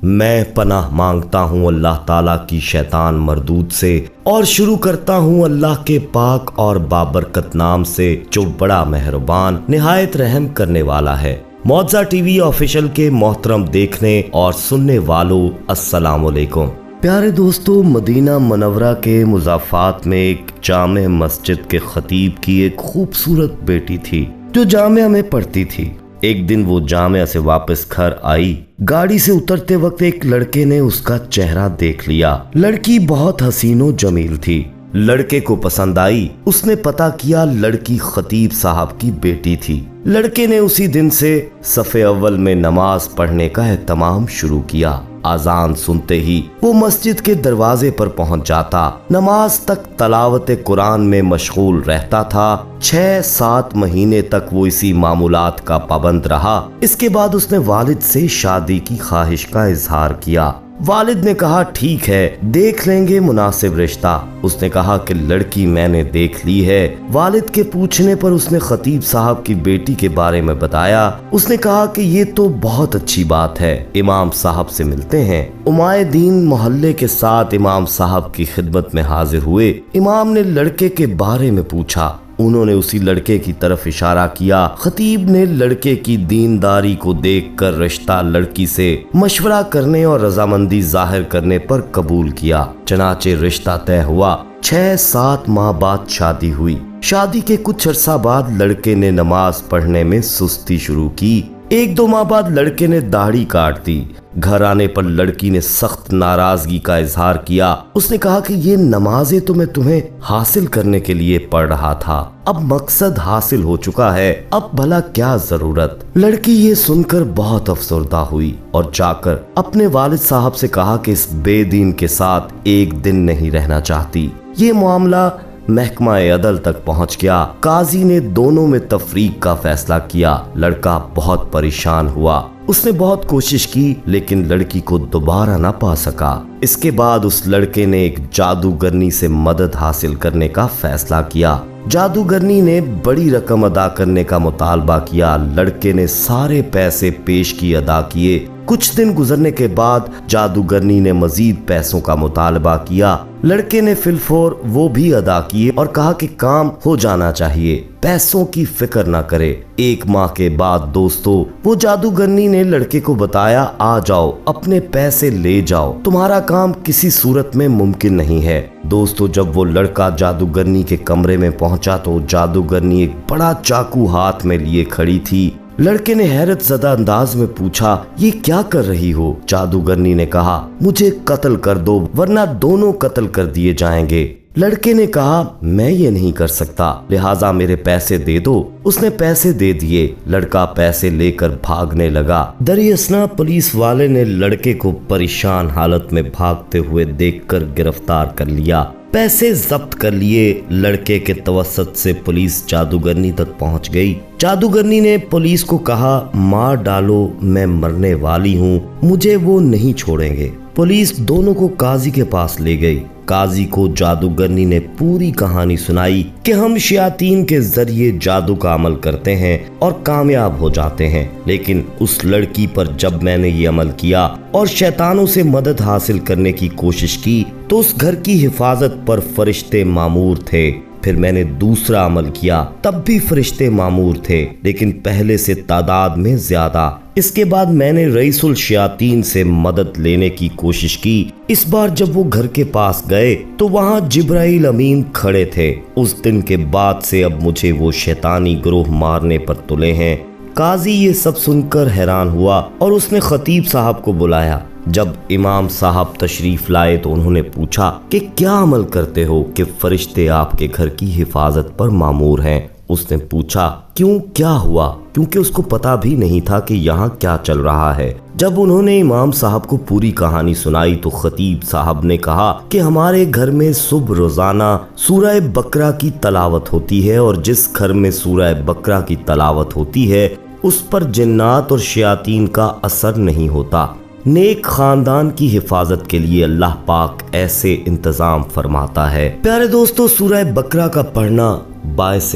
میں پناہ مانگتا ہوں اللہ تعالیٰ کی شیطان مردود سے اور شروع کرتا ہوں اللہ کے پاک اور بابرکت نام سے جو بڑا مہربان نہایت رحم کرنے والا ہے۔ معجزہ ٹی وی آفیشل کے محترم دیکھنے اور سننے والوں السلام علیکم۔ پیارے دوستو، مدینہ منورہ کے مضافات میں ایک جامع مسجد کے خطیب کی ایک خوبصورت بیٹی تھی جو جامعہ میں پڑھتی تھی۔ ایک دن وہ جامعہ سے واپس گھر آئی۔ گاڑی سے اترتے وقت ایک لڑکے نے اس کا چہرہ دیکھ لیا۔ لڑکی بہت حسین و جمیل تھی۔ لڑکے کو پسند آئی۔ اس نے پتہ کیا لڑکی خطیب صاحب کی بیٹی تھی۔ لڑکے نے اسی دن سے صف اول میں نماز پڑھنے کا اہتمام شروع کیا۔ اذان سنتے ہی وہ مسجد کے دروازے پر پہنچ جاتا۔ نماز تک تلاوت قرآن میں مشغول رہتا تھا۔ 6-7 مہینے تک وہ اسی معمولات کا پابند رہا۔ اس کے بعد اس نے والد سے شادی کی خواہش کا اظہار کیا۔ والد نے کہا ٹھیک ہے، دیکھ لیں گے مناسب رشتہ۔ اس نے کہا کہ لڑکی میں نے دیکھ لی ہے۔ والد کے پوچھنے پر اس نے خطیب صاحب کی بیٹی کے بارے میں بتایا۔ اس نے کہا کہ یہ تو بہت اچھی بات ہے، امام صاحب سے ملتے ہیں۔ امائے دین محلے کے ساتھ امام صاحب کی خدمت میں حاضر ہوئے۔ امام نے لڑکے کے بارے میں پوچھا۔ انہوں نے اسی لڑکے کی طرف اشارہ کیا۔ خطیب نے لڑکے کی دینداری کو دیکھ کر رشتہ لڑکی سے مشورہ کرنے اور رضامندی ظاہر کرنے پر قبول کیا۔ چنانچہ رشتہ طے ہوا۔ 6-7 ماہ بعد شادی ہوئی۔ شادی کے کچھ عرصہ بعد لڑکے نے نماز پڑھنے میں سستی شروع کی۔ 1-2 ماہ بعد لڑکے نے داڑھی کاٹ دی۔ گھر آنے پر لڑکی نے سخت ناراضگی کا اظہار کیا۔ اس نے کہا کہ یہ نمازیں تو میں تمہیں حاصل کرنے کے لیے پڑھ رہا تھا، اب مقصد حاصل ہو چکا ہے، اب بھلا کیا ضرورت۔ لڑکی یہ سن کر بہت افسردہ ہوئی اور جا کر اپنے والد صاحب سے کہا کہ اس بے دین کے ساتھ ایک دن نہیں رہنا چاہتی۔ یہ معاملہ محکمہ عدل تک پہنچ گیا۔ قاضی نے دونوں میں تفریق کا فیصلہ کیا۔ لڑکا بہت پریشان ہوا۔ اس نے بہت کوشش کی لیکن لڑکی کو دوبارہ نہ پا سکا۔ اس کے بعد اس لڑکے نے ایک جادوگرنی سے مدد حاصل کرنے کا فیصلہ کیا۔ جادوگرنی نے بڑی رقم ادا کرنے کا مطالبہ کیا۔ لڑکے نے سارے پیسے پیش کی ادا کیے۔ کچھ دن گزرنے کے بعد جادوگرنی نے مزید پیسوں کا مطالبہ کیا۔ لڑکے نے فی الفور وہ بھی ادا کیے اور کہا کہ کام ہو جانا چاہیے، پیسوں کی فکر نہ کرے۔ 1 ماہ کے بعد دوستو، وہ جادوگرنی نے لڑکے کو بتایا آ جاؤ، اپنے پیسے لے جاؤ، تمہارا کام کسی صورت میں ممکن نہیں ہے۔ دوستو، جب وہ لڑکا جادوگرنی کے کمرے میں پہنچا تو جادوگرنی ایک بڑا چاقو ہاتھ میں لیے کھڑی تھی۔ لڑکے نے حیرت زدہ انداز میں پوچھا یہ کیا کر رہی ہو؟ جادوگرنی نے کہا مجھے قتل کر دو ورنہ دونوں قتل کر دیے جائیں گے۔ لڑکے نے کہا میں یہ نہیں کر سکتا، لہٰذا میرے پیسے دے دو۔ اس نے پیسے دے دیے۔ لڑکا پیسے لے کر بھاگنے لگا۔ درِ اثنا پولیس والے نے لڑکے کو پریشان حالت میں بھاگتے ہوئے دیکھ کر گرفتار کر لیا۔ پیسے ضبط کر لیے۔ لڑکے کے توسط سے پولیس جادوگرنی تک پہنچ گئی۔ جادوگرنی نے پولیس کو کہا مار ڈالو، میں مرنے والی ہوں، مجھے وہ نہیں چھوڑیں گے۔ پولیس دونوں کو قاضی کے پاس لے گئی۔ قاضی کو جادوگرنی نے پوری کہانی سنائی کہ ہم شیاطین کے ذریعے جادو کا عمل کرتے ہیں اور کامیاب ہو جاتے ہیں، لیکن اس لڑکی پر جب میں نے یہ عمل کیا اور شیطانوں سے مدد حاصل کرنے کی کوشش کی تو اس گھر کی حفاظت پر فرشتے مامور تھے۔ پھر میں نے دوسرا عمل کیا، تب بھی فرشتے مامور تھے لیکن پہلے سے تعداد میں زیادہ۔ اس کے بعد میں نے رئیس الشیاطین سے مدد لینے کی کوشش کی۔ اس بار جب وہ گھر کے پاس گئے تو وہاں جبرائیل امین کھڑے تھے۔ اس دن کے بعد سے اب مجھے وہ شیطانی گروہ مارنے پر تلے ہیں۔ قاضی یہ سب سن کر حیران ہوا اور اس نے خطیب صاحب کو بلایا۔ جب امام صاحب تشریف لائے تو انہوں نے پوچھا کہ کیا عمل کرتے ہو کہ فرشتے آپ کے گھر کی حفاظت پر مامور ہیں؟ اس نے پوچھا کیوں، کیا ہوا؟ کیونکہ اس کو پتا بھی نہیں تھا کہ یہاں کیا چل رہا ہے۔ جب انہوں نے امام صاحب کو پوری کہانی سنائی تو خطیب صاحب نے کہا کہ ہمارے گھر میں صبح روزانہ سورہ بقرہ کی تلاوت ہوتی ہے اور جس گھر میں سورہ بقرہ کی تلاوت ہوتی ہے اس پر جنات اور شیاطین کا اثر نہیں ہوتا۔ نیک خاندان کی حفاظت کے لیے اللہ پاک ایسے انتظام فرماتا ہے۔ پیارے دوستو، سورہ بقرہ کا پڑھنا باعث